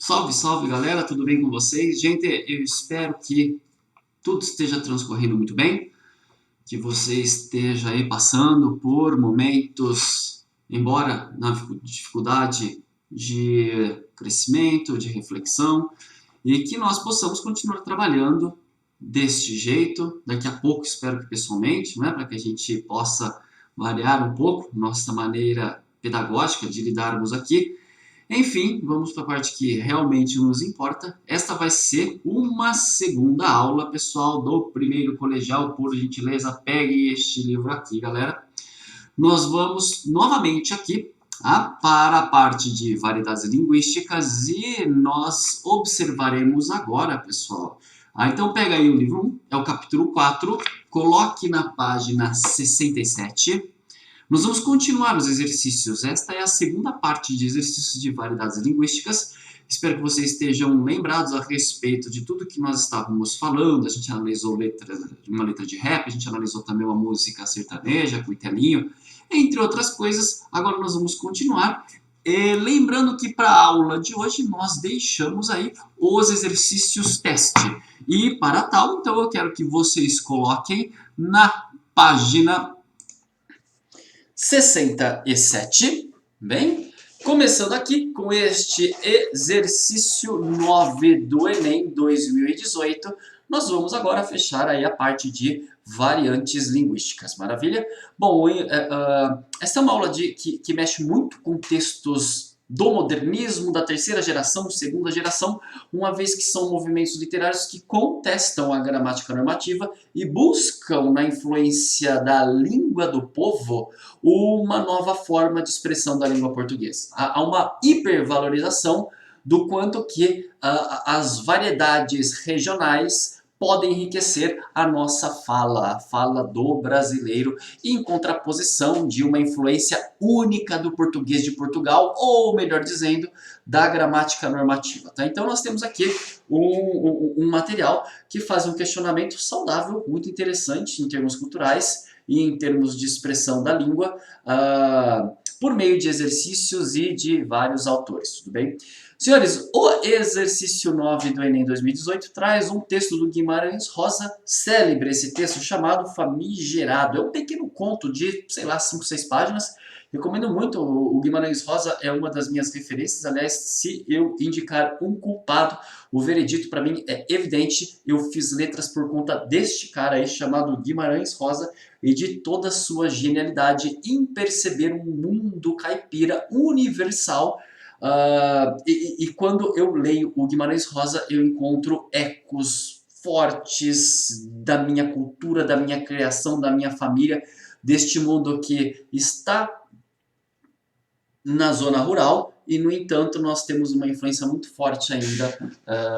Salve, salve galera, tudo bem com vocês? Gente, eu espero que tudo esteja transcorrendo muito bem, que você esteja aí passando por momentos, embora na dificuldade de crescimento, de reflexão, e que nós possamos continuar trabalhando deste jeito, daqui a pouco espero que pessoalmente, né, para que a gente possa variar um pouco nossa maneira pedagógica de lidarmos aqui. Enfim, vamos para a parte que realmente nos importa. Esta vai ser uma segunda aula, pessoal, do primeiro colegial. Por gentileza, pegue este livro aqui, galera. Nós vamos novamente aqui para a parte de variedades linguísticas e nós observaremos agora, pessoal. Então, pega aí o livro 1, é o capítulo 4, coloque na página 67. Nós vamos continuar os exercícios. Esta é a segunda parte de exercícios de variedades linguísticas. Espero que vocês estejam lembrados a respeito de tudo que nós estávamos falando. A gente analisou uma letra de rap, a gente analisou também uma música sertaneja, com o Itelinho, entre outras coisas. Agora nós vamos continuar. Lembrando que para a aula de hoje nós deixamos aí os exercícios teste. E para tal, então eu quero que vocês coloquem na página 67, bem? Começando aqui com este exercício 9 do Enem 2018, nós vamos agora fechar aí a parte de variantes linguísticas, maravilha? Bom, essa é uma aula que mexe muito com textos do modernismo, da terceira geração, segunda geração, uma vez que são movimentos literários que contestam a gramática normativa e buscam, na influência da língua do povo, uma nova forma de expressão da língua portuguesa. Há uma hipervalorização do quanto que as variedades regionais podem enriquecer a nossa fala, a fala do brasileiro, em contraposição de uma influência única do português de Portugal, ou melhor dizendo, da gramática normativa. Tá? Então nós temos aqui um material que faz um questionamento saudável, muito interessante em termos culturais e em termos de expressão da língua, por meio de exercícios e de vários autores, tudo bem? Senhores, o exercício 9 do Enem 2018 traz um texto do Guimarães Rosa, célebre esse texto chamado Famigerado. É um pequeno conto de, sei lá, 5, 6 páginas. Recomendo muito, o Guimarães Rosa é uma das minhas referências. Aliás, se eu indicar um culpado, o veredito para mim é evidente. Eu fiz letras por conta deste cara aí chamado Guimarães Rosa e de toda a sua genialidade em perceber um mundo caipira universal. E quando eu leio o Guimarães Rosa, eu encontro ecos fortes da minha cultura, da minha criação, da minha família, deste mundo que está na zona rural e, no entanto, nós temos uma influência muito forte ainda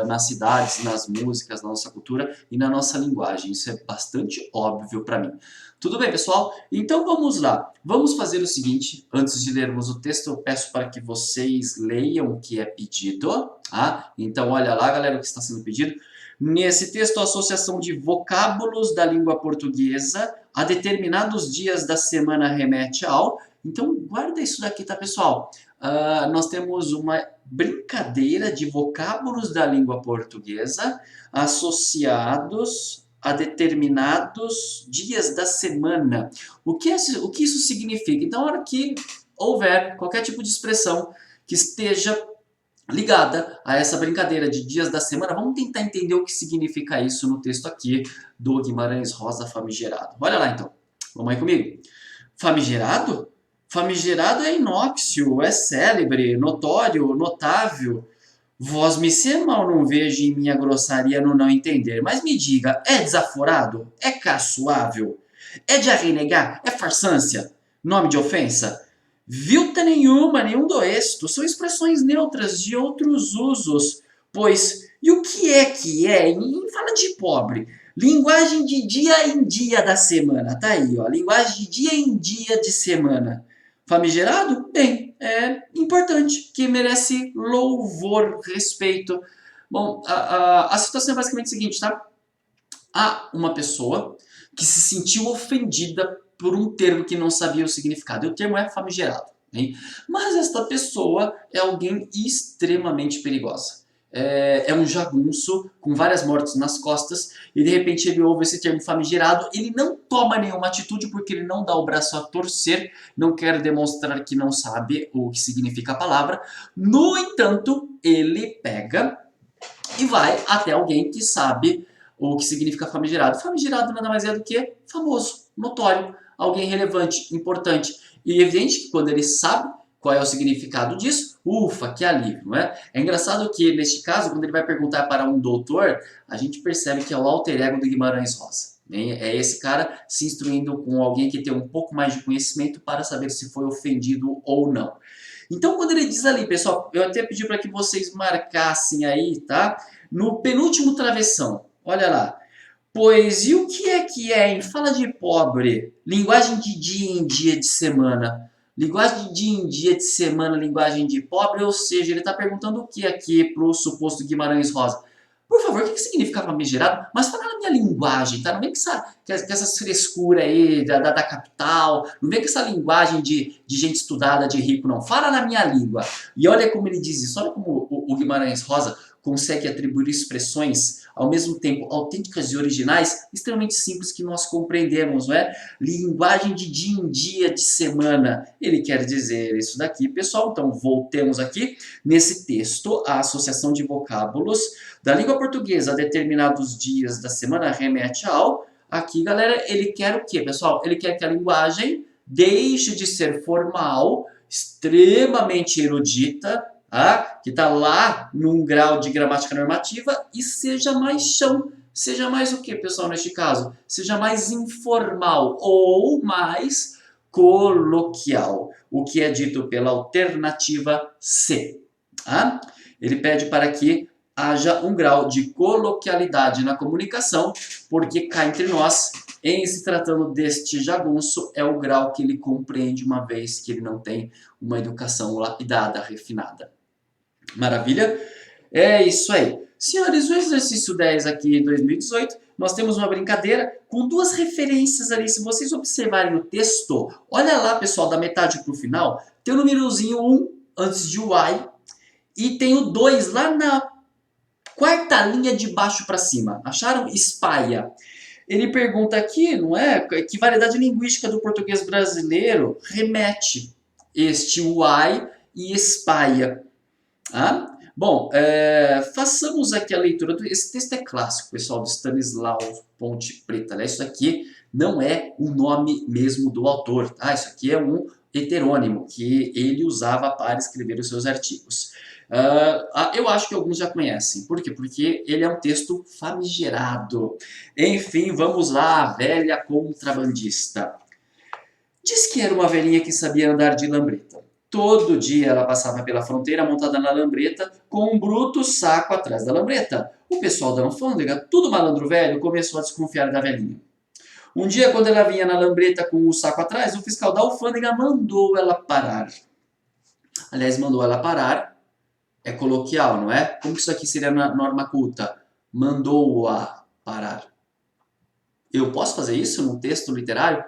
nas cidades, nas músicas, na nossa cultura e na nossa linguagem. Isso é bastante óbvio para mim. Tudo bem, pessoal? Então vamos lá. Vamos fazer o seguinte, antes de lermos o texto, eu peço para que vocês leiam o que é pedido. Então olha lá, galera, o que está sendo pedido. Nesse texto, a associação de vocábulos da língua portuguesa a determinados dias da semana remete ao... Então, guarda isso daqui, tá, pessoal? Nós temos uma brincadeira de vocábulos da língua portuguesa associados a determinados dias da semana. O que isso significa? Então, na hora que houver qualquer tipo de expressão que esteja ligada a essa brincadeira de dias da semana, vamos tentar entender o que significa isso no texto aqui do Guimarães Rosa Famigerado. Olha lá, então. Vamos aí comigo. Famigerado? Famigerado é inóxio, é célebre, notório, notável. Vós me ser mal não vejo em minha grossaria no não entender, mas me diga, é desaforado? É caçoável? É de arrenegar? É farsância? Nome de ofensa? Vilta nenhuma, nenhum doesto, são expressões neutras de outros usos, pois, e o que é? Em fala de pobre, linguagem de dia em dia da semana, tá aí, ó, linguagem de dia em dia de semana. Famigerado? Bem, é importante, que merece louvor, respeito. Bom, a situação é basicamente a seguinte, tá? Há uma pessoa que se sentiu ofendida por um termo que não sabia o significado. E o termo é famigerado. Hein? Mas esta pessoa é alguém extremamente perigosa. É um jagunço com várias mortes nas costas e de repente ele ouve esse termo famigerado, ele não toma nenhuma atitude porque ele não dá o braço a torcer, não quer demonstrar que não sabe o que significa a palavra. No entanto, ele pega e vai até alguém que sabe o que significa famigerado. Famigerado nada mais é do que famoso, notório, alguém relevante, importante. E é evidente que quando ele sabe qual é o significado disso, ufa, que alívio, não é? É engraçado que, neste caso, quando ele vai perguntar para um doutor, a gente percebe que é o alter ego do Guimarães Rosa. É esse cara se instruindo com alguém que tem um pouco mais de conhecimento para saber se foi ofendido ou não. Então, quando ele diz ali, pessoal, eu até pedi para que vocês marcassem aí, tá? No penúltimo travessão, olha lá. Pois e o que é, hein? Fala de pobre. Linguagem de dia em dia de semana. Linguagem de dia em dia de semana, linguagem de pobre, ou seja, ele está perguntando o que aqui para o suposto Guimarães Rosa. Por favor, o que significa famigerado? Mas fala na minha linguagem, tá? Não vem com essas frescuras aí da capital, não vem com essa linguagem de gente estudada, de rico, não. Fala na minha língua. E olha como ele diz isso, olha como o Guimarães Rosa consegue atribuir expressões ao mesmo tempo autênticas e originais, extremamente simples que nós compreendemos, não é? Linguagem de dia em dia, de semana. Ele quer dizer isso daqui, pessoal. Então, voltemos aqui nesse texto, a associação de vocábulos da língua portuguesa a determinados dias da semana remete ao... Aqui, galera, ele quer o quê, pessoal? Ele quer que a linguagem deixe de ser formal, extremamente erudita, que está lá num grau de gramática normativa e seja mais chão. Seja mais o que, pessoal, neste caso? Seja mais informal ou mais coloquial, o que é dito pela alternativa C. Ele pede para que haja um grau de coloquialidade na comunicação, porque cá entre nós, em se tratando deste jagunço, é o grau que ele compreende uma vez que ele não tem uma educação lapidada, refinada. Maravilha? É isso aí. Senhores, o exercício 10 aqui em 2018, nós temos uma brincadeira com duas referências ali. Se vocês observarem o texto, olha lá, pessoal, da metade para o final, tem o númerozinho 1 antes de y e tem o 2 lá na quarta linha de baixo para cima. Acharam? Espalha. Ele pergunta aqui, não é? Que variedade linguística do português brasileiro remete este y e espalha. Bom, façamos aqui a leitura. Esse texto é clássico, pessoal, do Stanislau Ponte Preta. Aliás, isso aqui não é o nome mesmo do autor, tá? Isso aqui é um heterônimo que ele usava para escrever os seus artigos. Eu acho que alguns já conhecem. Por quê? Porque ele é um texto famigerado. Enfim, vamos lá, a velha contrabandista. Diz que era uma velhinha que sabia andar de lambreta. Todo dia ela passava pela fronteira montada na lambreta com um bruto saco atrás da lambreta. O pessoal da alfândega, tudo malandro velho, começou a desconfiar da velhinha. Um dia, quando ela vinha na lambreta com o saco atrás, o fiscal da alfândega mandou ela parar. Aliás, mandou ela parar é coloquial, não é? Como que isso aqui seria na norma culta? Mandou-a parar. Eu posso fazer isso num texto literário?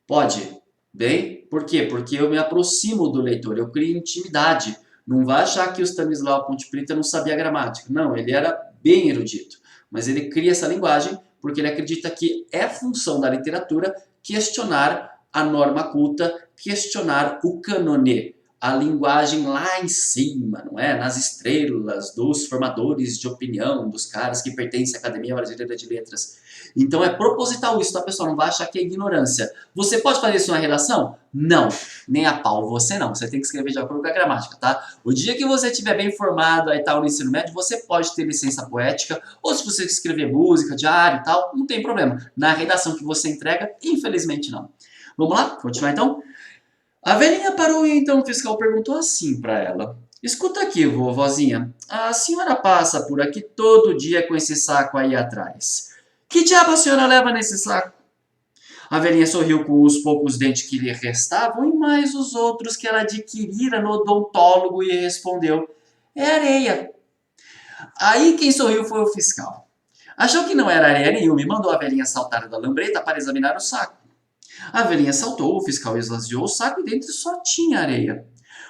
Pode. Bem, por quê? Porque eu me aproximo do leitor, eu crio intimidade. Não vai achar que o Stanislau Ponte Preta não sabia gramática. Não, ele era bem erudito. Mas ele cria essa linguagem porque ele acredita que é função da literatura questionar a norma culta, questionar o cânone, a linguagem lá em cima, não é? Nas estrelas dos formadores de opinião, dos caras que pertencem à Academia Brasileira de Letras. Então é proposital isso, tá, pessoal? Não vai achar que é ignorância. Você pode fazer isso na redação? Não, nem a pau você não. Você tem que escrever de acordo com a gramática, tá? O dia que você estiver bem formado aí tal no ensino médio, você pode ter licença poética, ou se você escrever música, diário e tal, não tem problema. Na redação que você entrega, infelizmente não. Vamos lá? Continuar então? A velhinha parou e então o fiscal perguntou assim para ela. Escuta aqui, vovozinha, a senhora passa por aqui todo dia com esse saco aí atrás. Que diabo a senhora leva nesse saco? A velhinha sorriu com os poucos dentes que lhe restavam e mais os outros que ela adquirira no odontólogo e respondeu, é areia. Aí quem sorriu foi o fiscal. Achou que não era areia nenhuma e mandou a velhinha saltar da lambreta para examinar o saco. A velhinha saltou, o fiscal esvaziou o saco e dentro só tinha areia.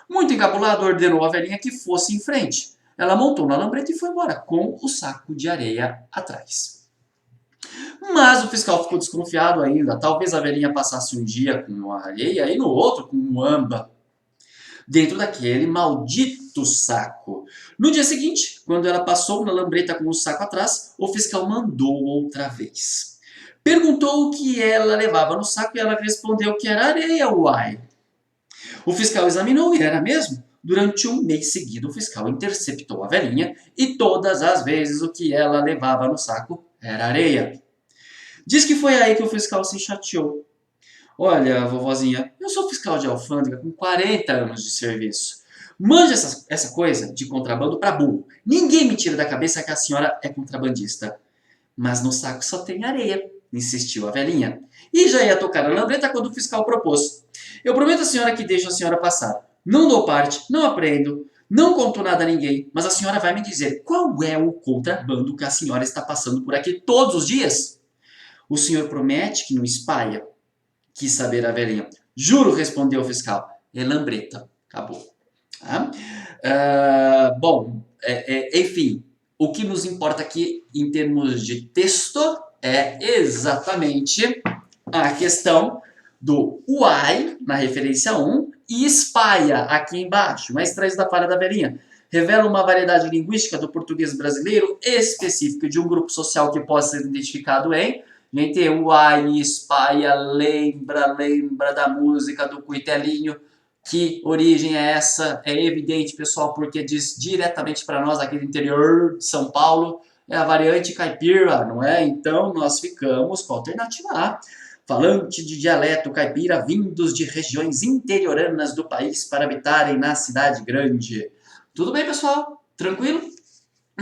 Muito encabulado, ordenou a velhinha que fosse em frente. Ela montou na lambreta e foi embora, com o saco de areia atrás. Mas o fiscal ficou desconfiado ainda. Talvez a velhinha passasse um dia com a areia e no outro com um amba dentro daquele maldito saco. No dia seguinte, quando ela passou na lambreta com o saco atrás, o fiscal mandou outra vez. Perguntou o que ela levava no saco e ela respondeu que era areia, uai. O fiscal examinou e era mesmo. Durante um mês seguido, o fiscal interceptou a velhinha e todas as vezes o que ela levava no saco era areia. Diz que foi aí que o fiscal se chateou. Olha, vovozinha, eu sou fiscal de alfândega com 40 anos de serviço. Manja essa coisa de contrabando pra burro. Ninguém me tira da cabeça que a senhora é contrabandista. Mas no saco só tem areia, insistiu a velhinha. E já ia tocar a lambreta quando o fiscal propôs. Eu prometo à senhora que deixo a senhora passar. Não dou parte, não aprendo, não conto nada a ninguém, mas a senhora vai me dizer qual é o contrabando que a senhora está passando por aqui todos os dias? O senhor promete que não espalha? Quis saber a velhinha. Juro, respondeu o fiscal. É lambreta. Acabou. Tá? Bom, enfim, o que nos importa aqui em termos de texto é exatamente a questão do why, na referência 1, e espalha aqui embaixo, mais trás da falha da velhinha. Revela uma variedade linguística do português brasileiro específica de um grupo social que possa ser identificado em... Gente, o ai, espalha, lembra da música do Cuitelinho. Que origem é essa? É evidente, pessoal, porque diz diretamente para nós aqui do interior de São Paulo. É a variante caipira, não é? Então, nós ficamos com a alternativa A. Falante de dialeto caipira vindos de regiões interioranas do país para habitarem na cidade grande. Tudo bem, pessoal? Tranquilo?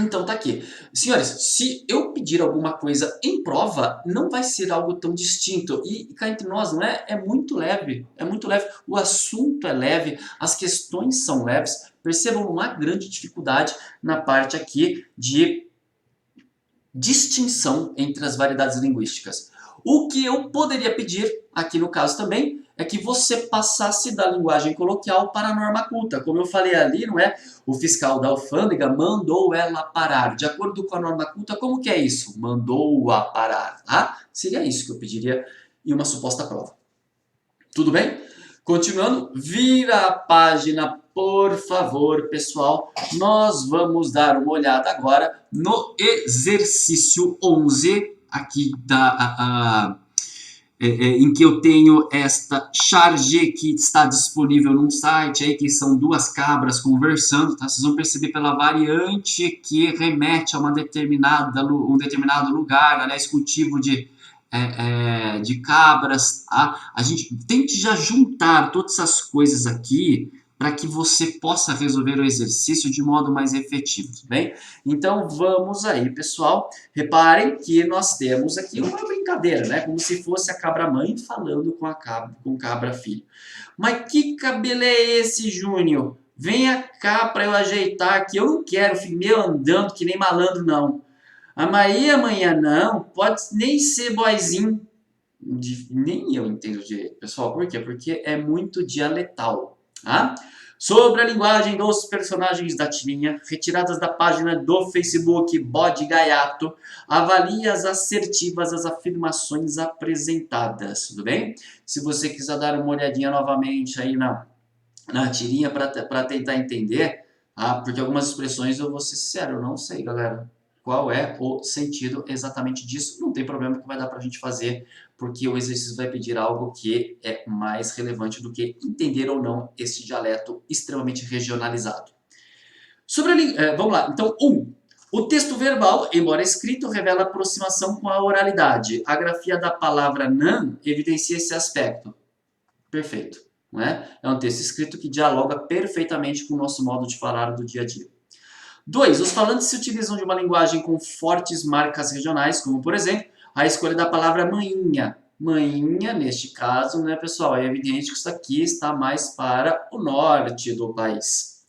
Então tá aqui. Senhores, se eu pedir alguma coisa em prova, não vai ser algo tão distinto. E cá entre nós, não é? É muito leve. É muito leve. O assunto é leve, as questões são leves. Percebam uma grande dificuldade na parte aqui de distinção entre as variedades linguísticas. O que eu poderia pedir, aqui no caso também, é que você passasse da linguagem coloquial para a norma culta. Como eu falei ali, não é? O fiscal da alfândega mandou ela parar. De acordo com a norma culta, como que é isso? Mandou-a parar, tá? Seria isso que eu pediria em uma suposta prova. Tudo bem? Continuando, vira a página, por favor, pessoal. Nós vamos dar uma olhada agora no exercício 11, aqui em que eu tenho esta charge que está disponível num site aí, que são duas cabras conversando, tá? Vocês vão perceber pela variante que remete a um determinado lugar, aliás, cultivo de cabras, tá? A gente tente já juntar todas essas coisas aqui para que você possa resolver o exercício de modo mais efetivo, tudo bem? Então vamos aí, pessoal. Reparem que nós temos aqui uma brincadeira, né? Como se fosse a cabra-mãe falando com o cabra-filho. Mas que cabelo é esse, Júnior? Venha cá para eu ajeitar aqui. Eu não quero filho meu andando que nem malandro, não. Amanhã não, pode nem ser boizinho. Nem eu entendo direito, pessoal. Por quê? Porque é muito dialetal. Tá? Sobre a linguagem dos personagens da tirinha, retiradas da página do Facebook Bode Gaiato, avalie as assertivas as afirmações apresentadas, tudo bem? Se você quiser dar uma olhadinha novamente aí na tirinha para tentar entender, porque algumas expressões eu vou ser sincero, eu não sei, galera. Qual é o sentido exatamente disso? Não tem problema que vai dar para a gente fazer, porque o exercício vai pedir algo que é mais relevante do que entender ou não esse dialeto extremamente regionalizado. Vamos lá, então, 1. O texto verbal, embora escrito, revela aproximação com a oralidade. A grafia da palavra nan evidencia esse aspecto. Perfeito. Não é? É um texto escrito que dialoga perfeitamente com o nosso modo de falar do dia a dia. 2. Os falantes se utilizam de uma linguagem com fortes marcas regionais, como, por exemplo, a escolha da palavra manhinha. Manhinha, neste caso, né, pessoal, é evidente que isso aqui está mais para o norte do país.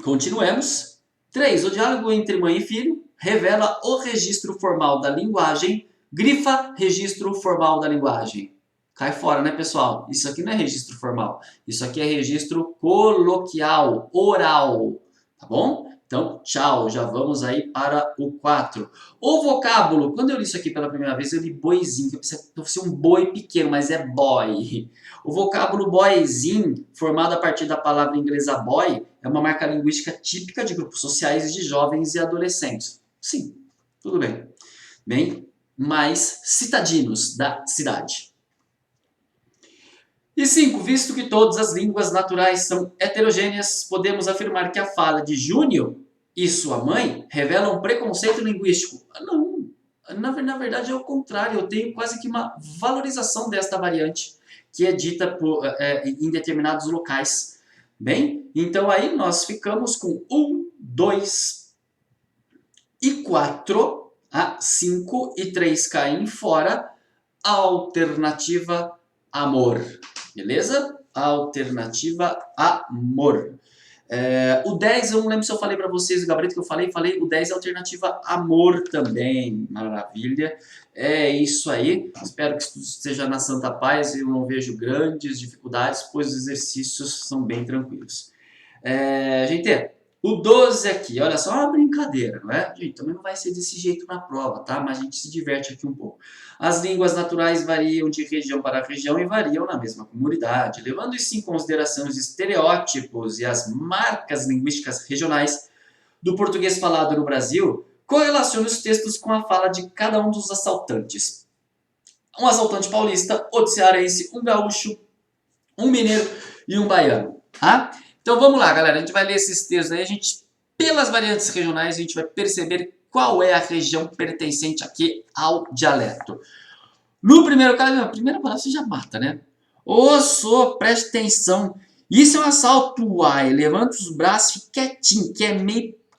Continuemos. 3. O diálogo entre mãe e filho revela o registro formal da linguagem Grifa registro formal da linguagem. Cai fora, né, pessoal? Isso aqui não é registro formal. Isso aqui é registro coloquial, oral. Tá bom? Então, tchau. Já vamos aí para o 4. O vocábulo. Quando eu li isso aqui pela primeira vez, eu li boizinho. Eu pensei que fosse um boi pequeno, mas é boy. O vocábulo boyzinho, formado a partir da palavra inglesa boy, é uma marca linguística típica de grupos sociais de jovens e adolescentes. Sim, tudo bem. Bem, mais citadinos da cidade. E 5. Visto que todas as línguas naturais são heterogêneas, podemos afirmar que a fala de Júnior e sua mãe revela um preconceito linguístico. Não, na verdade é o contrário, eu tenho quase que uma valorização desta variante, que é dita em determinados locais. Bem, então aí nós ficamos com 1, 2 e 4, 5 e 3 caem fora, alternativa amor. Beleza? Alternativa amor. O 10, eu não lembro se eu falei para vocês, o gabarito que eu falei, o 10 é alternativa amor também. Maravilha. É isso aí. Espero que tudo esteja na santa paz e eu não vejo grandes dificuldades, pois os exercícios são bem tranquilos. Gente, o 12 aqui, olha só, uma brincadeira, não é? Gente, também não vai ser desse jeito na prova, tá? Mas a gente se diverte aqui um pouco. As línguas naturais variam de região para região e variam na mesma comunidade. Levando isso em consideração os estereótipos e as marcas linguísticas regionais do português falado no Brasil, correlacione os textos com a fala de cada um dos assaltantes. Um assaltante paulista, outro cearense, um gaúcho, um mineiro e um baiano, tá? Então vamos lá, galera, a gente vai ler esses textos aí, pelas variantes regionais, a gente vai perceber qual é a região pertencente aqui ao dialeto. No primeiro caso, a primeira palavra você já mata, né? Osso, preste atenção. Isso é um assalto, uai. Levanta os braços, fica quietinho, que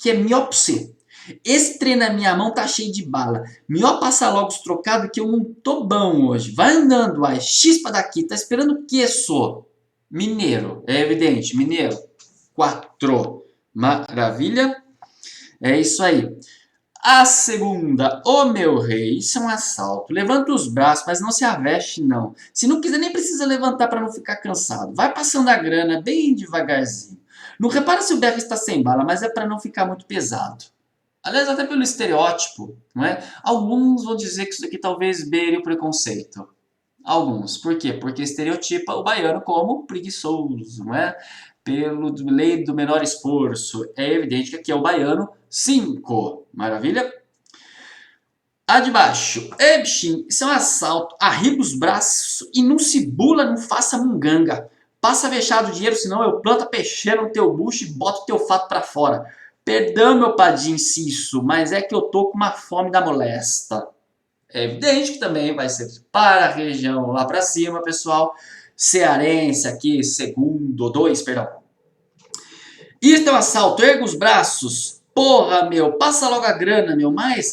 é melhor pra você. Esse trem na minha mão tá cheio de bala. Melhor passar logo os trocados que eu não tô bom hoje. Vai andando, uai. Chispa daqui. Tá esperando o quê, só? Mineiro, é evidente, mineiro. 4. Maravilha. É isso aí. A segunda, ô meu rei, isso é um assalto. Levanta os braços, mas não se aveste não. Se não quiser, nem precisa levantar para não ficar cansado. Vai passando a grana bem devagarzinho. Não repara se o berro está sem bala, mas é para não ficar muito pesado. Aliás, até pelo estereótipo, não é? Alguns vão dizer que isso daqui talvez beire o preconceito. Alguns. Por quê? Porque estereotipa o baiano como preguiçoso, não é? Pelo lei do menor esforço. É evidente que aqui é o baiano 5. Maravilha? A de baixo. Ei, bichinho, isso é um assalto. Arriba os braços e não se bula, não faça munganga. Passa vexado o dinheiro, senão eu planto a peixeira no teu bucho e boto o teu fato pra fora. Perdão, meu padinho, se isso, mas é que eu tô com uma fome da molesta. É evidente que também vai ser para a região lá para cima, pessoal. Cearense aqui, segundo, 2, perdão. Isso é um assalto, erga os braços. Porra, meu, passa logo a grana, meu, mais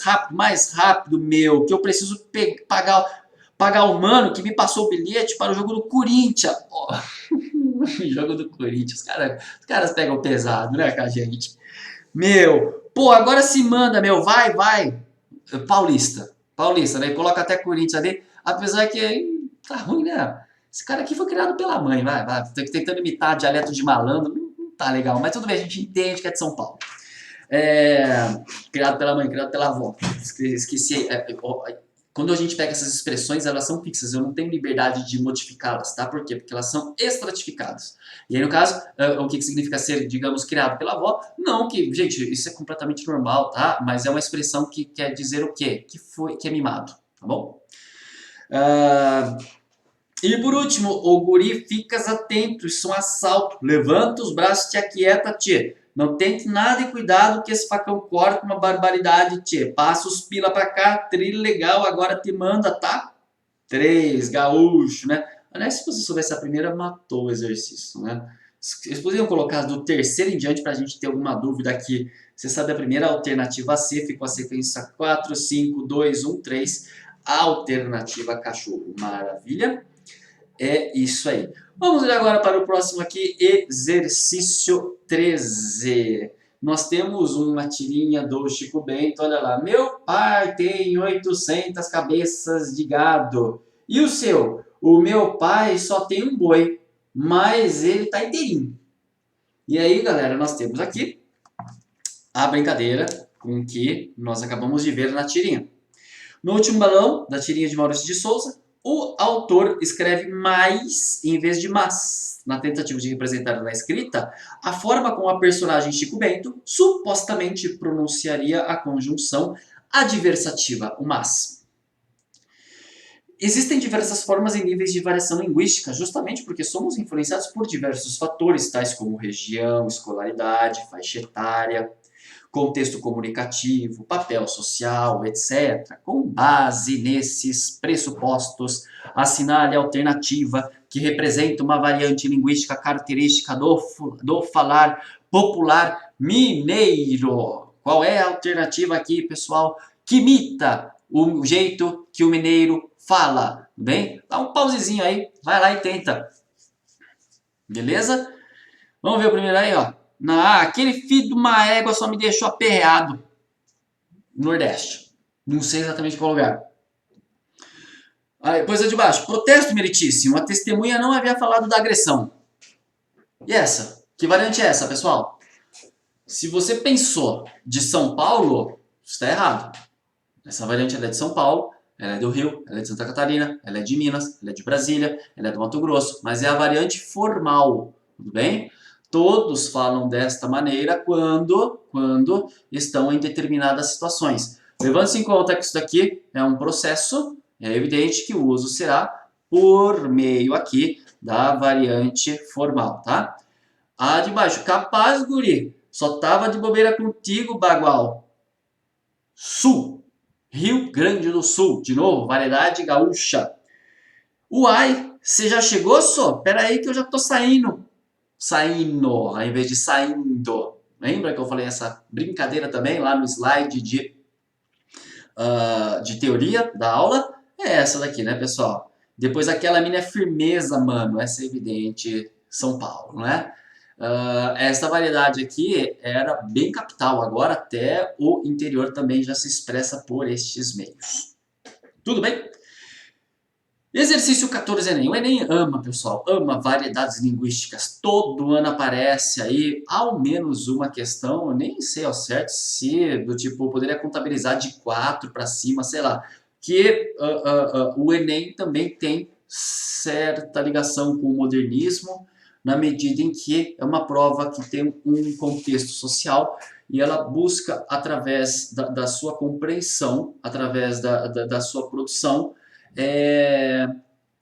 rápido, meu, que eu preciso pagar o mano que me passou o bilhete para o jogo do Corinthians. Oh, jogo do Corinthians, os caras pegam pesado, né, com a gente. Meu, pô, agora se manda, meu, vai. Paulista, né? Coloca até Corinthians ali, apesar que tá ruim, né? Esse cara aqui foi criado pela mãe, vai, tentando imitar dialeto de malandro, não tá legal, mas tudo bem, a gente entende que é de São Paulo. Criado pela mãe, criado pela avó. Esqueci. Quando a gente pega essas expressões, elas são fixas, eu não tenho liberdade de modificá-las, tá? Por quê? Porque elas são estratificadas. E aí, no caso, o que significa ser, digamos, criado pela avó? Não, que, gente, isso é completamente normal, tá? Mas é uma expressão que quer dizer o quê? Que é mimado, tá bom? E por último, o guri, ficas atento, isso é um assalto. Levanta os braços, te aquieta, tchê. Não tente nada e cuidado que esse facão corta uma barbaridade, tchê. Passa os pila pra cá, trilho legal, agora te manda, tá? 3, gaúcho, né? Aliás, se você soubesse a primeira, matou o exercício, né? Eles poderiam colocar do terceiro em diante pra gente ter alguma dúvida aqui. Você sabe a primeira alternativa C, ficou a sequência 4, 5, 2, 1, 3. Alternativa cachorro. Maravilha? É isso aí. Vamos ir agora para o próximo aqui, exercício 13. nós temos uma tirinha do Chico Bento, olha lá. Meu pai tem 800 cabeças de gado. E o seu? O meu pai só tem um boi, mas ele tá inteirinho. E aí, galera, nós temos aqui a brincadeira com que nós acabamos de ver na tirinha. No último balão da tirinha de Maurício de Souza, o autor escreve mais em vez de mas, na tentativa de representar na escrita a forma como a personagem Chico Bento supostamente pronunciaria a conjunção adversativa, o mas. Existem diversas formas e níveis de variação linguística, justamente porque somos influenciados por diversos fatores, tais como região, escolaridade, faixa etária, contexto comunicativo, papel social, etc. Com base nesses pressupostos, assinale a alternativa que representa uma variante linguística característica do falar popular mineiro. Qual é a alternativa aqui, pessoal? Que imita o jeito que o mineiro fala. Bem? Dá um pausezinho aí, vai lá e tenta. Beleza? Vamos ver o primeiro aí, ó. Aquele filho de uma égua só me deixou aperreado. Nordeste. Não sei exatamente qual lugar. Aí, depois é de baixo. Protesto meritíssimo. A testemunha não havia falado da agressão. E essa? Que variante é essa, pessoal? Se você pensou de São Paulo, está errado. Essa variante é de São Paulo, ela é do Rio, ela é de Santa Catarina, ela é de Minas, ela é de Brasília, ela é do Mato Grosso, mas é a variante formal, tudo bem? Todos falam desta maneira quando estão em determinadas situações. Levando-se em conta que isso daqui é um processo, é evidente que o uso será por meio aqui da variante formal, tá? A de baixo, capaz, guri, só tava de bobeira contigo, bagual. Sul, Rio Grande do Sul, de novo, variedade gaúcha. Uai, você já chegou, só? Pera aí que eu já tô saindo. Saindo, ao invés de saindo. Lembra que eu falei essa brincadeira também lá no slide de teoria da aula? É essa daqui, né, pessoal? Depois aquela minha firmeza, mano. Essa é evidente, São Paulo, né? Essa variedade aqui era bem capital. Agora até o interior também já se expressa por estes meios. Tudo bem? Exercício 14 Enem. O Enem ama, pessoal, ama variedades linguísticas. Todo ano aparece aí ao menos uma questão, eu nem sei ao certo se do tipo, eu poderia contabilizar de 4 para cima, sei lá. Que o Enem também tem certa ligação com o modernismo, na medida em que é uma prova que tem um contexto social e ela busca, através da sua compreensão, através da sua produção,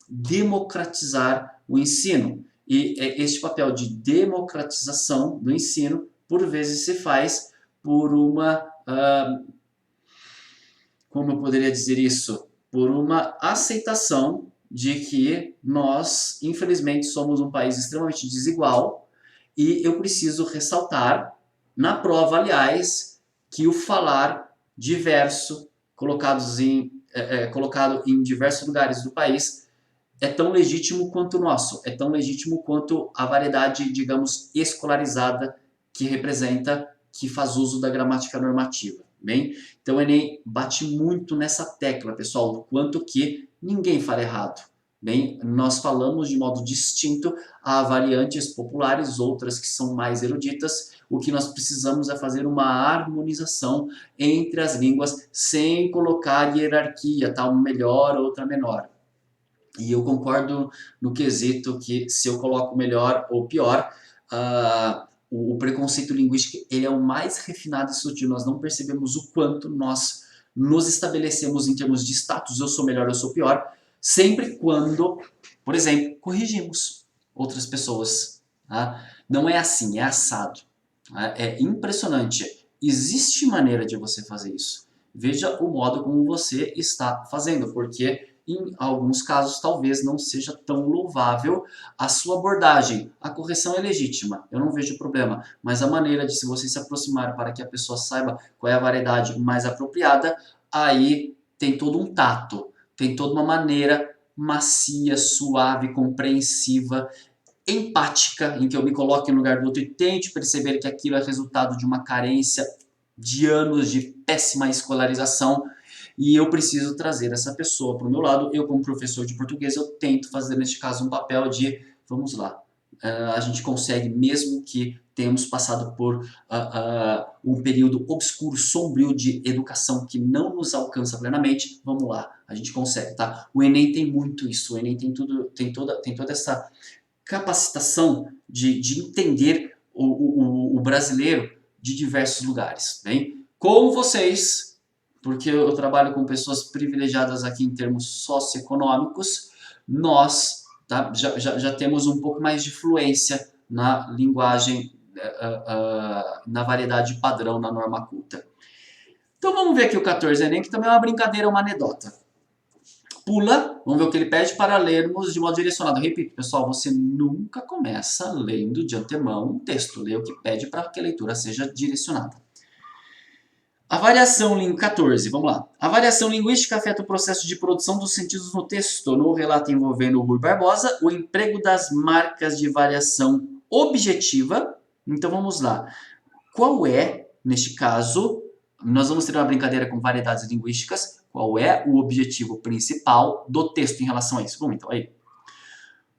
democratizar o ensino. E este papel de democratização do ensino, por vezes, se faz por uma... como eu poderia dizer isso? Por uma aceitação de que nós, infelizmente, somos um país extremamente desigual e eu preciso ressaltar, na prova, aliás, que o falar diverso, colocado em diversos lugares do país, é tão legítimo quanto o nosso, é tão legítimo quanto a variedade, digamos, escolarizada que representa, que faz uso da gramática normativa. Bem, então o Enem bate muito nessa tecla, pessoal, o quanto que ninguém fala errado. Bem, nós falamos de modo distinto a variantes populares, outras que são mais eruditas. O que nós precisamos é fazer uma harmonização entre as línguas sem colocar hierarquia, tá? Uma melhor, outra menor. E eu concordo no quesito que se eu coloco melhor ou pior, o preconceito linguístico ele é o mais refinado e sutil. Nós não percebemos o quanto nós nos estabelecemos em termos de status, eu sou melhor, eu sou pior, sempre quando, por exemplo, corrigimos outras pessoas. Tá? Não é assim, é assado. Tá? É impressionante. Existe maneira de você fazer isso. Veja o modo como você está fazendo, porque em alguns casos talvez não seja tão louvável a sua abordagem. A correção é legítima, eu não vejo problema, mas a maneira de se você se aproximar para que a pessoa saiba qual é a variedade mais apropriada, aí tem todo um tato, tem toda uma maneira macia, suave, compreensiva, empática, em que eu me coloque no lugar do outro e tente perceber que aquilo é resultado de uma carência de anos de péssima escolarização e eu preciso trazer essa pessoa para o meu lado. Eu, como professor de português, eu tento fazer, neste caso, um papel de, vamos lá, a gente consegue, mesmo que tenhamos passado por um período obscuro, sombrio de educação que não nos alcança plenamente, vamos lá, a gente consegue, tá? O Enem tem muito isso, o Enem tem toda essa capacitação de entender o brasileiro de diversos lugares, bem? Com vocês, porque eu trabalho com pessoas privilegiadas aqui em termos socioeconômicos, nós já temos um pouco mais de fluência na linguagem, na variedade padrão, na norma culta. Então vamos ver aqui o 14 Enem, que também é uma brincadeira, uma anedota. Pula, vamos ver o que ele pede para lermos de modo direcionado. Eu repito, pessoal, você nunca começa lendo de antemão um texto. Lê o que pede para que a leitura seja direcionada. A variação 14, vamos lá. A variação linguística afeta o processo de produção dos sentidos no texto. No relato envolvendo o Rui Barbosa, o emprego das marcas de variação objetiva. Então vamos lá. Qual é, neste caso, nós vamos ter uma brincadeira com variedades linguísticas. Qual é o objetivo principal do texto em relação a isso? Vamos então aí.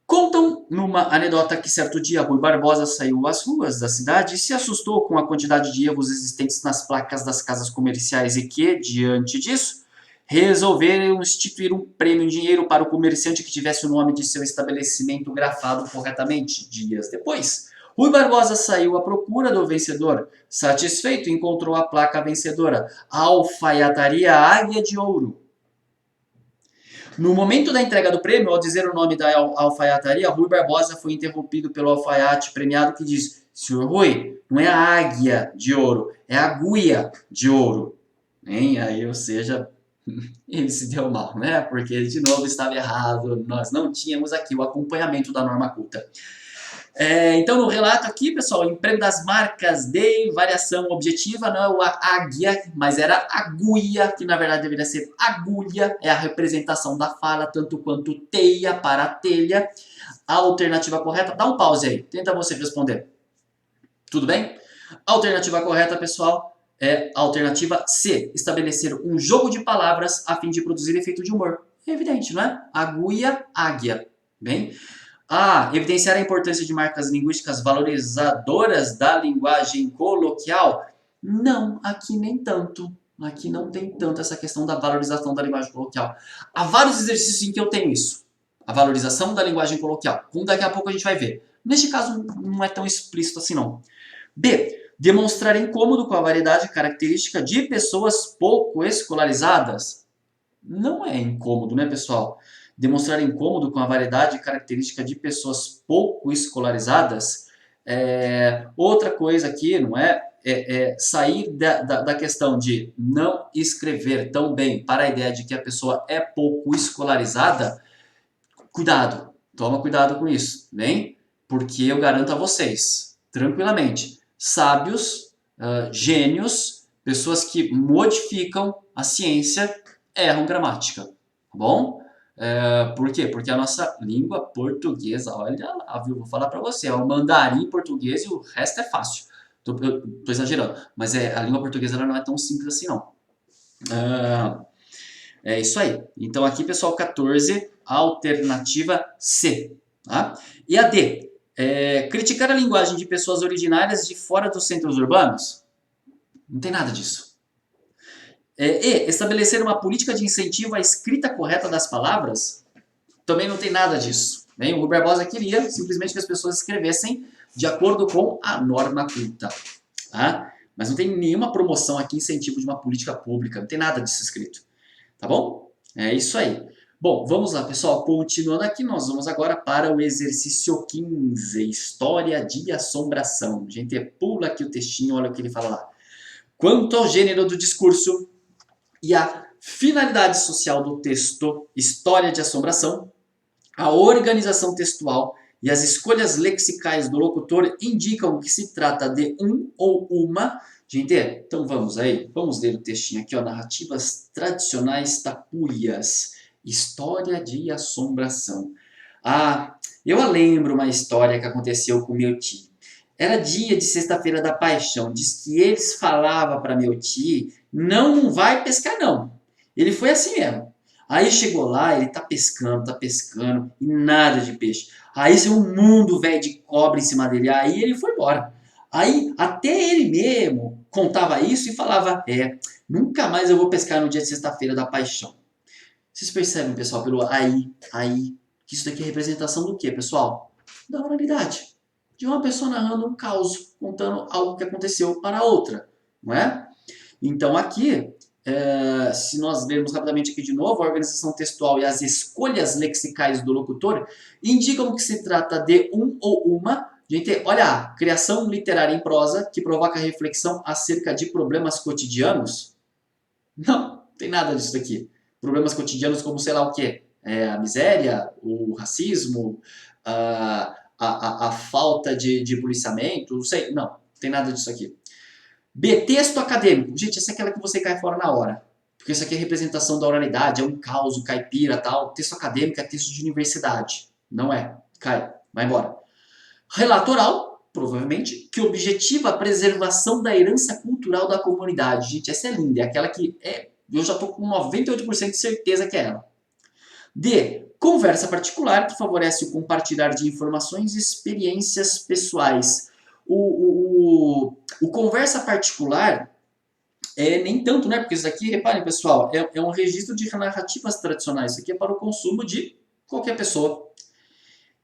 Contam numa anedota que certo dia Rui Barbosa saiu às ruas da cidade e se assustou com a quantidade de erros existentes nas placas das casas comerciais e que, diante disso, resolveram instituir um prêmio em dinheiro para o comerciante que tivesse o nome de seu estabelecimento grafado corretamente. Dias depois, Rui Barbosa saiu à procura do vencedor. Satisfeito, encontrou a placa vencedora, Alfaiataria Águia de Ouro. No momento da entrega do prêmio, ao dizer o nome da alfaiataria, Rui Barbosa foi interrompido pelo alfaiate premiado que diz: Senhor Rui, não é a águia de ouro, é a agulha de ouro. Hein? Aí, ou seja, ele se deu mal, né? Porque ele de novo estava errado, nós não tínhamos aqui o acompanhamento da norma culta. Então, no relato aqui, pessoal, o emprego das marcas de variação objetiva não é a águia, mas era agulha, que na verdade deveria ser agulha, é a representação da fala, tanto quanto teia para telha. A alternativa correta, dá um pause aí, tenta você responder. Tudo bem? A alternativa correta, pessoal, é a alternativa C, estabelecer um jogo de palavras a fim de produzir efeito de humor. É evidente, não é? Agulha, águia. Bem? Evidenciar a importância de marcas linguísticas valorizadoras da linguagem coloquial? Não, aqui nem tanto. Aqui não tem tanto essa questão da valorização da linguagem coloquial. Há vários exercícios em que eu tenho isso. A valorização da linguagem coloquial. Como daqui a pouco a gente vai ver. Neste caso, não é tão explícito assim, não. B. Demonstrar incômodo com a variedade característica de pessoas pouco escolarizadas? Não é incômodo, né, pessoal? Demonstrar incômodo com a variedade característica de pessoas pouco escolarizadas. Outra coisa aqui, não é? Sair da questão de não escrever tão bem para a ideia de que a pessoa é pouco escolarizada. Cuidado, toma cuidado com isso, bem? Porque eu garanto a vocês, tranquilamente, sábios, gênios, pessoas que modificam a ciência, erram gramática, tá bom? Por quê? Porque a nossa língua portuguesa, olha lá, viu? Vou falar para você, é o mandarim português e o resto é fácil. Tô exagerando, mas a língua portuguesa ela não é tão simples assim, não. É isso aí. Então aqui, pessoal, 14, alternativa C. Tá? E a D, criticar a linguagem de pessoas originárias de fora dos centros urbanos? Não tem nada disso. E, estabelecer uma política de incentivo à escrita correta das palavras? Também não tem nada disso. Bem, o Rui Barbosa queria simplesmente que as pessoas escrevessem de acordo com a norma culta. Tá? Mas não tem nenhuma promoção aqui, incentivo de uma política pública, não tem nada disso escrito. Tá bom? É isso aí. Bom, vamos lá, pessoal. Continuando aqui, nós vamos agora para o exercício 15, História de Assombração. Gente, pula aqui o textinho, olha o que ele fala lá. Quanto ao gênero do discurso e a finalidade social do texto, História de Assombração, a organização textual e as escolhas lexicais do locutor indicam que se trata de um ou uma... Gente, então vamos aí, vamos ler o textinho aqui, ó, narrativas tradicionais tapuias, História de Assombração. Ah, eu lembro uma história que aconteceu com meu tio. Era dia de sexta-feira da paixão. Diz que eles falavam para meu tio, não vai pescar não. Ele foi assim mesmo. Aí chegou lá, ele tá pescando, e nada de peixe. Aí saiu um mundo velho de cobra em cima dele. Aí ele foi embora. Aí até ele mesmo contava isso e falava, nunca mais eu vou pescar no dia de sexta-feira da paixão. Vocês percebem, pessoal, pelo aí, que isso daqui é representação do quê, pessoal? Da oralidade. De uma pessoa narrando um caos, contando algo que aconteceu para outra, não é? Então aqui, se nós lermos rapidamente aqui de novo, a organização textual e as escolhas lexicais do locutor indicam que se trata de um ou uma. Gente, olha, criação literária em prosa que provoca reflexão acerca de problemas cotidianos. Não tem nada disso daqui. Problemas cotidianos como sei lá o quê? A miséria, o racismo, a falta de policiamento, não sei. Não tem nada disso aqui. B, texto acadêmico. Gente, essa é aquela que você cai fora na hora. Porque isso aqui é representação da oralidade, é um caos, caipira tal. Texto acadêmico é texto de universidade. Não é. Cai. Vai embora. Relato oral, provavelmente, que objetiva a preservação da herança cultural da comunidade. Gente, essa é linda. É aquela que eu já estou com 98% de certeza que é ela. D, conversa particular, que favorece o compartilhar de informações e experiências pessoais. O conversa particular nem tanto, né? Porque isso aqui, reparem, pessoal, é um registro de narrativas tradicionais. Isso aqui é para o consumo de qualquer pessoa.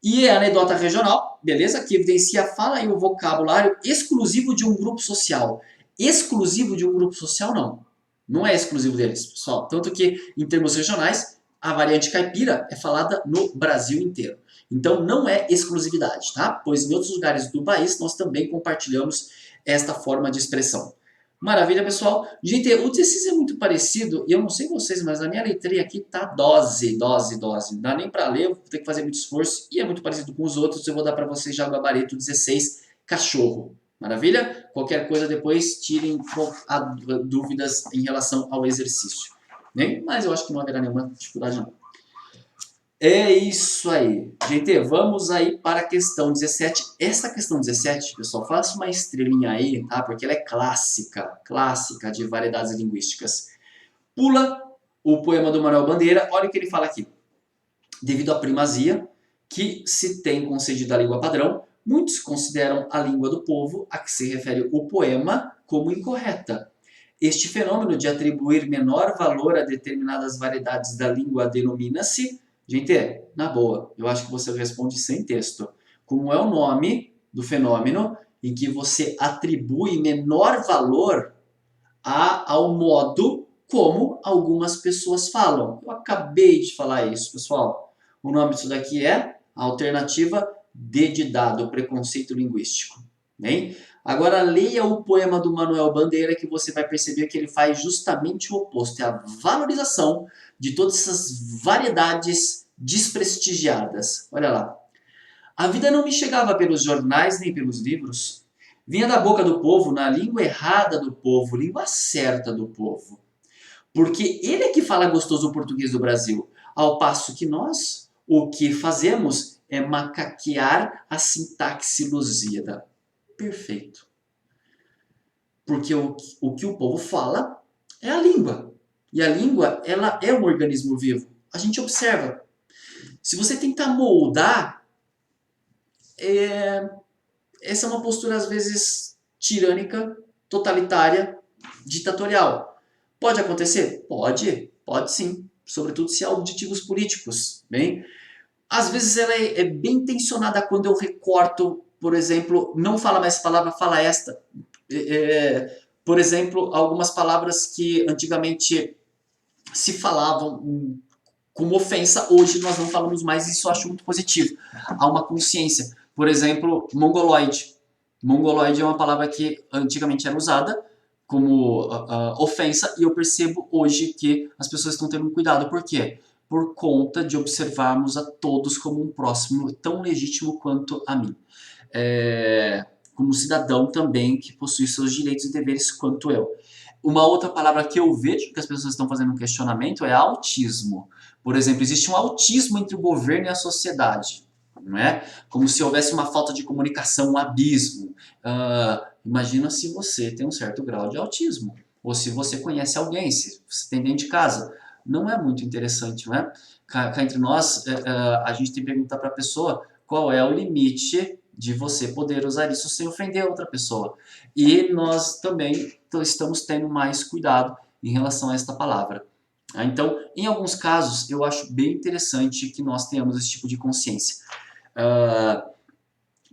E é anedota regional, beleza? Que evidencia a fala e o vocabulário exclusivo de um grupo social. Exclusivo de um grupo social, não. Não é exclusivo deles, pessoal. Tanto que, em termos regionais, a variante caipira é falada no Brasil inteiro. Então, não é exclusividade, tá? Pois em outros lugares do país, nós também compartilhamos esta forma de expressão. Maravilha, pessoal. Gente, o exercício é muito parecido, e eu não sei vocês, mas na minha letrinha aqui tá dose. Não dá nem para ler, vou ter que fazer muito esforço, e é muito parecido com os outros. Eu vou dar para vocês já o gabarito 16, cachorro. Maravilha? Qualquer coisa depois tirem dúvidas em relação ao exercício. Né? Mas eu acho que não haverá nenhuma dificuldade não. É isso aí. Gente, vamos aí para a questão 17. Essa questão 17, pessoal, faça uma estrelinha aí, tá? Porque ela é clássica de variedades linguísticas. Pula o poema do Manuel Bandeira, olha o que ele fala aqui. Devido à primazia que se tem concedido à língua padrão, muitos consideram a língua do povo, a que se refere o poema, como incorreta. Este fenômeno de atribuir menor valor a determinadas variedades da língua denomina-se. Gente, na boa, eu acho que você responde sem texto. Como é o nome do fenômeno em que você atribui menor valor ao modo como algumas pessoas falam? Eu acabei de falar isso, pessoal. O nome disso daqui é a alternativa D de dado, preconceito linguístico. Bem? Agora leia o poema do Manuel Bandeira que você vai perceber que ele faz justamente o oposto. É a valorização de todas essas variedades desprestigiadas. Olha lá. A vida não me chegava pelos jornais nem pelos livros. Vinha da boca do povo, na língua errada do povo, língua certa do povo. Porque ele é que fala gostoso o português do Brasil. Ao passo que nós, o que fazemos é macaquear a sintaxe lusíada. Perfeito. Porque o que o povo fala é a língua. E a língua, ela é um organismo vivo. A gente observa. Se você tentar moldar, essa é uma postura às vezes tirânica, totalitária, ditatorial. Pode acontecer? Pode sim. Sobretudo se há objetivos políticos. Bem, às vezes ela é bem intencionada quando eu recorto, por exemplo, não fala mais essa palavra, fala esta. Por exemplo, algumas palavras que antigamente se falavam como ofensa, hoje nós não falamos mais, e isso eu acho muito positivo. Há uma consciência. Por exemplo, mongoloide. Mongoloide é uma palavra que antigamente era usada como ofensa, e eu percebo hoje que as pessoas estão tendo cuidado. Por quê? Por conta de observarmos a todos como um próximo tão legítimo quanto a mim. Como cidadão também que possui seus direitos e deveres quanto eu. Uma outra palavra que eu vejo que as pessoas estão fazendo um questionamento é autismo. Por exemplo, existe um autismo entre o governo e a sociedade. Não é? Como se houvesse uma falta de comunicação, um abismo. Imagina se você tem um certo grau de autismo. Ou se você conhece alguém, se você tem dentro de casa. Não é muito interessante, não é? Cá entre nós, a gente tem que perguntar para a pessoa qual é o limite de você poder usar isso sem ofender outra pessoa. E nós também estamos tendo mais cuidado em relação a esta palavra. Então, em alguns casos, eu acho bem interessante que nós tenhamos esse tipo de consciência.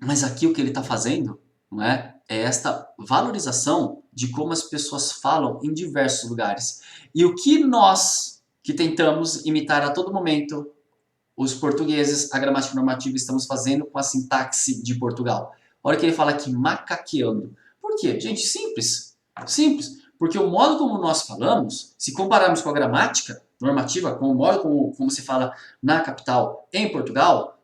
Mas aqui o que ele está fazendo, não é esta valorização de como as pessoas falam em diversos lugares. E o que nós, que tentamos imitar a todo momento, os portugueses, a gramática normativa, estamos fazendo com a sintaxe de Portugal. Olha que ele fala aqui, macaqueando. Por quê? Gente, simples. Simples. Porque o modo como nós falamos, se compararmos com a gramática normativa, com o modo como se fala na capital em Portugal,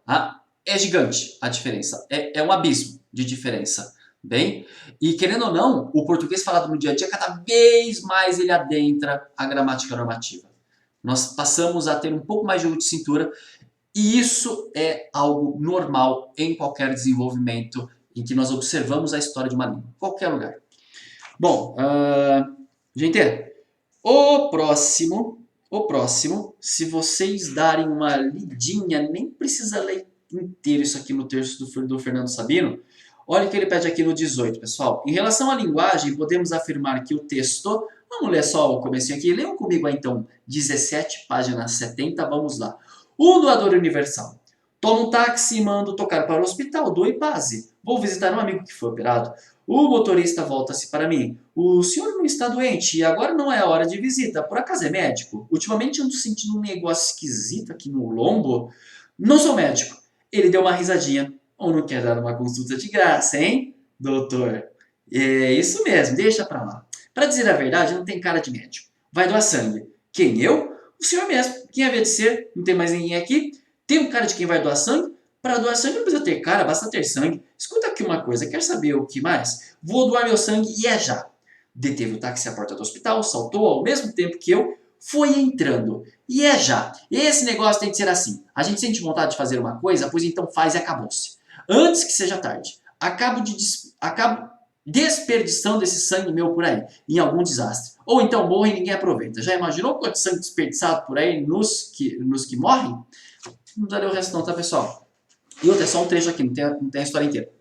é gigante a diferença. É um abismo de diferença. Bem, e querendo ou não, o português falado no dia a dia, cada vez mais ele adentra a gramática normativa. Nós passamos a ter um pouco mais de jogo de cintura e isso é algo normal em qualquer desenvolvimento em que nós observamos a história de uma língua, qualquer lugar. Bom, gente, o próximo, se vocês darem uma lidinha, nem precisa ler inteiro isso aqui no texto do Fernando Sabino. Olha o que ele pede aqui no 18, pessoal. Em relação à linguagem, podemos afirmar que o texto... Vamos ler só o comecinho aqui. Leiam comigo aí, então, 17, página 70, vamos lá. O doador universal. Toma um táxi e mando tocar para o hospital. Doe base. Vou visitar um amigo que foi operado. O motorista volta-se para mim. O senhor não está doente e agora não é a hora de visita. Por acaso é médico? Ultimamente ando sentindo um negócio esquisito aqui no lombo. Não sou médico. Ele deu uma risadinha. Ou não quer dar uma consulta de graça, hein, doutor? É isso mesmo, deixa pra lá. Para dizer a verdade, não tem cara de médico. Vai doar sangue. Quem, eu? O senhor mesmo. Quem havia de ser? Não tem mais ninguém aqui? Tem um cara de quem vai doar sangue? Para doar sangue não precisa ter cara, basta ter sangue. Escuta aqui uma coisa, quer saber o que mais? Vou doar meu sangue e é já. Deteve o táxi à porta do hospital, saltou ao mesmo tempo que eu, foi entrando. E é já. Esse negócio tem que ser assim. A gente sente vontade de fazer uma coisa, pois então faz e acabou-se. Antes que seja tarde. Acabo desperdiçando esse sangue meu por aí, em algum desastre. Ou então morro e ninguém aproveita. Já imaginou quanto sangue desperdiçado por aí nos que morrem? Não darei o resto não, tá, pessoal? E outra, é só um trecho aqui, não tem a história inteira.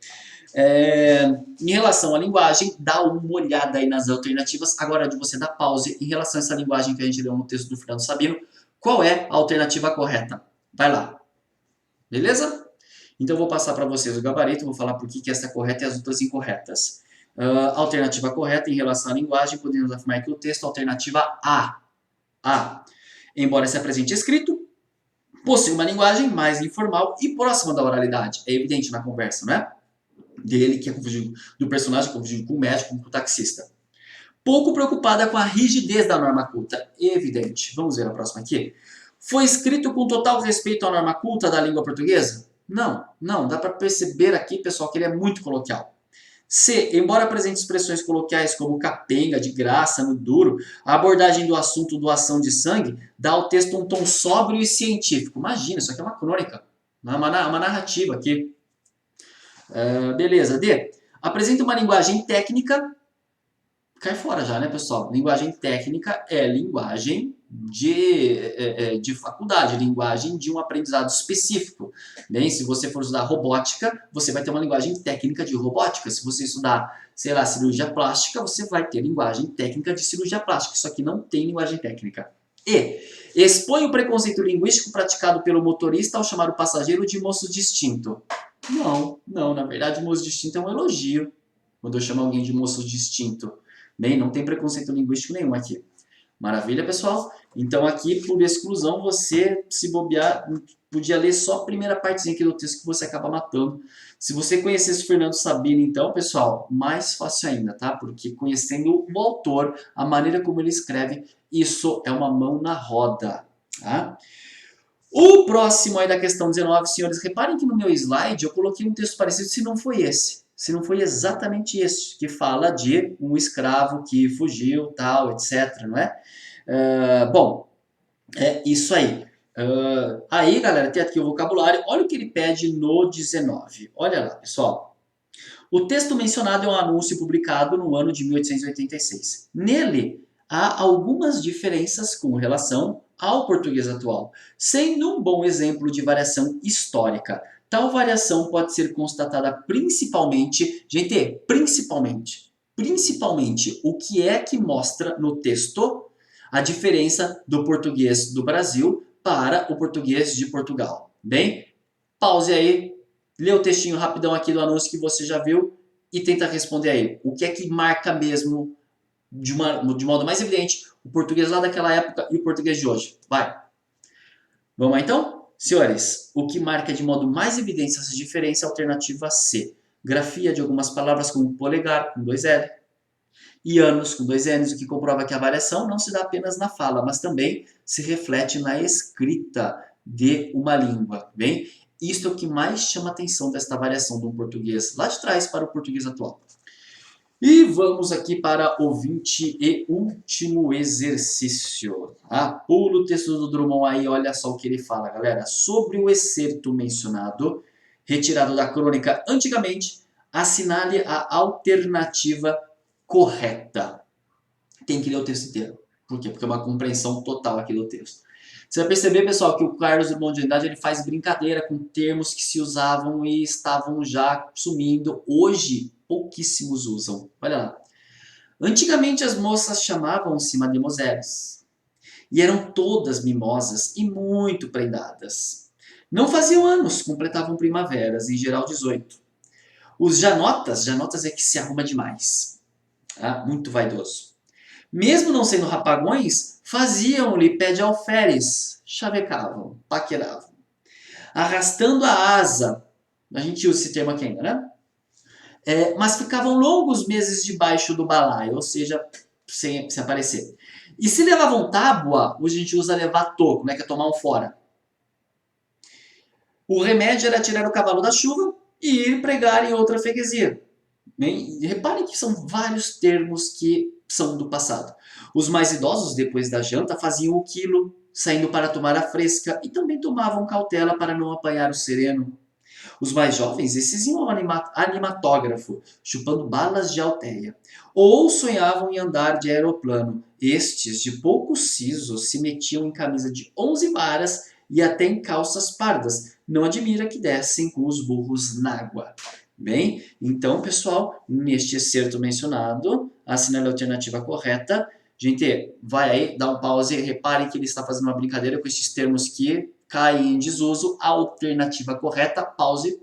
Em relação à linguagem, dá uma olhada aí nas alternativas. Agora é de você dar pause em relação a essa linguagem que a gente leu no texto do Fernando Sabino. Qual é a alternativa correta? Vai lá. Beleza? Então eu vou passar para vocês o gabarito, vou falar por que essa é correta e as outras incorretas. Alternativa correta em relação à linguagem, podemos afirmar que o texto, alternativa A. Embora se apresente escrito, possui uma linguagem mais informal e próxima da oralidade. É evidente na conversa, não é? Dele, que é confundido, do personagem confundido com o médico, com o taxista. Pouco preocupada com a rigidez da norma culta. Evidente. Vamos ver a próxima aqui. Foi escrito com total respeito à norma culta da língua portuguesa? Não. Dá para perceber aqui, pessoal, que ele é muito coloquial. C. Embora apresente expressões coloquiais como capenga, de graça, no duro, a abordagem do assunto doação de sangue dá ao texto um tom sóbrio e científico. Imagina, isso aqui é uma crônica, uma narrativa aqui. Beleza. D. Apresenta uma linguagem técnica. Cai fora já, né, pessoal? Linguagem técnica é linguagem de faculdade, linguagem de um aprendizado específico. Bem, se você for estudar robótica, você vai ter uma linguagem técnica de robótica. Se você estudar, sei lá, cirurgia plástica, você vai ter linguagem técnica de cirurgia plástica. Isso aqui não tem linguagem técnica. E. Expõe o preconceito linguístico praticado pelo motorista ao chamar o passageiro de moço distinto. Não, na verdade, moço distinto é um elogio. Quando eu chamo alguém de moço distinto. Bem, não tem preconceito linguístico nenhum aqui. Maravilha, pessoal? Então aqui, por exclusão, você, se bobear, podia ler só a primeira partezinha aqui do texto que você acaba matando. Se você conhecesse o Fernando Sabino, então, pessoal, mais fácil ainda, tá? Porque conhecendo o autor, a maneira como ele escreve, isso é uma mão na roda, tá? O próximo aí da questão 19, senhores, reparem que no meu slide eu coloquei um texto parecido, se não foi esse. se não foi exatamente esse, que fala de um escravo que fugiu, tal, etc, não é? Bom, é isso aí. Aí, galera, tem aqui o vocabulário. Olha o que ele pede no 19. Olha lá, pessoal. O texto mencionado é um anúncio publicado no ano de 1886. Nele, há algumas diferenças com relação ao português atual, sendo um bom exemplo de variação histórica. Tal variação pode ser constatada principalmente, gente, principalmente, o que é que mostra no texto a diferença do português do Brasil para o português de Portugal. Bem, pause aí, lê o textinho rapidão aqui do anúncio que você já viu e tenta responder aí. O que é que marca mesmo, de modo mais evidente, o português lá daquela época e o português de hoje? Vai! Vamos lá então? Senhores, o que marca de modo mais evidente essa diferença é a alternativa C. Grafia de algumas palavras como polegar, com 2 L, e anos, com 2 N's, o que comprova que a variação não se dá apenas na fala, mas também se reflete na escrita de uma língua. Bem, isto é o que mais chama a atenção desta variação do português lá de trás para o português atual. E vamos aqui para o 20 e último exercício. Pula o texto do Drummond aí, olha só o que ele fala, galera. Sobre o excerto mencionado, retirado da crônica antigamente, assinale a alternativa correta. Tem que ler o texto inteiro. Por quê? Porque é uma compreensão total aqui do texto. Você vai perceber, pessoal, que o Carlos Drummond de Andrade ele faz brincadeira com termos que se usavam e estavam já sumindo. Hoje, pouquíssimos usam. Olha lá. Antigamente as moças chamavam-se mademoiselles. E eram todas mimosas e muito prendadas. Não faziam anos, completavam primaveras, em geral 18. Os janotas é que se arruma demais. Muito vaidoso. Mesmo não sendo rapagões, faziam-lhe pé de alferes, chavecavam, paqueravam. Arrastando a asa, a gente usa esse termo aqui ainda, né? Mas ficavam longos meses debaixo do balaio, ou seja, sem aparecer. E se levavam tábua, hoje a gente usa levar toco, né, que é tomar um fora. O remédio era tirar o cavalo da chuva e ir pregar em outra freguesia. Bem, reparem que são vários termos que são do passado. Os mais idosos, depois da janta, faziam o quilo, saindo para tomar a fresca, e também tomavam cautela para não apanhar o sereno. Os mais jovens, esses iam ao animatógrafo, chupando balas de alteia. Ou sonhavam em andar de aeroplano. Estes, de pouco siso, se metiam em camisa de 11 varas e até em calças pardas. Não admira que dessem com os burros na água. Bem, então, pessoal, neste excerto mencionado, assinale a alternativa correta. Gente, vai aí, dá um pause, reparem que ele está fazendo uma brincadeira com esses termos que caem em desuso. A alternativa correta, pause.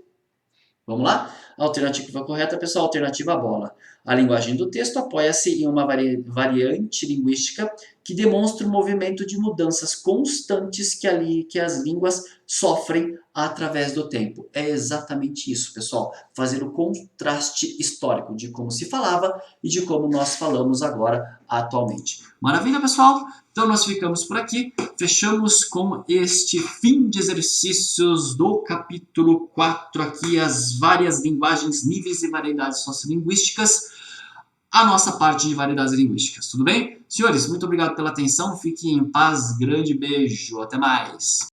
Vamos lá? A alternativa correta, pessoal, alternativa bola. A linguagem do texto apoia-se em uma variante linguística que demonstra o movimento de mudanças constantes que as línguas sofrem através do tempo. É exatamente isso, pessoal. Fazer o contraste histórico de como se falava e de como nós falamos agora atualmente. Maravilha, pessoal? Então nós ficamos por aqui. Fechamos com este fim de exercícios do capítulo 4 aqui, as várias linguagens, níveis e variedades sociolinguísticas, a nossa parte de variedades linguísticas, tudo bem? Senhores, muito obrigado pela atenção, fiquem em paz, grande beijo, até mais!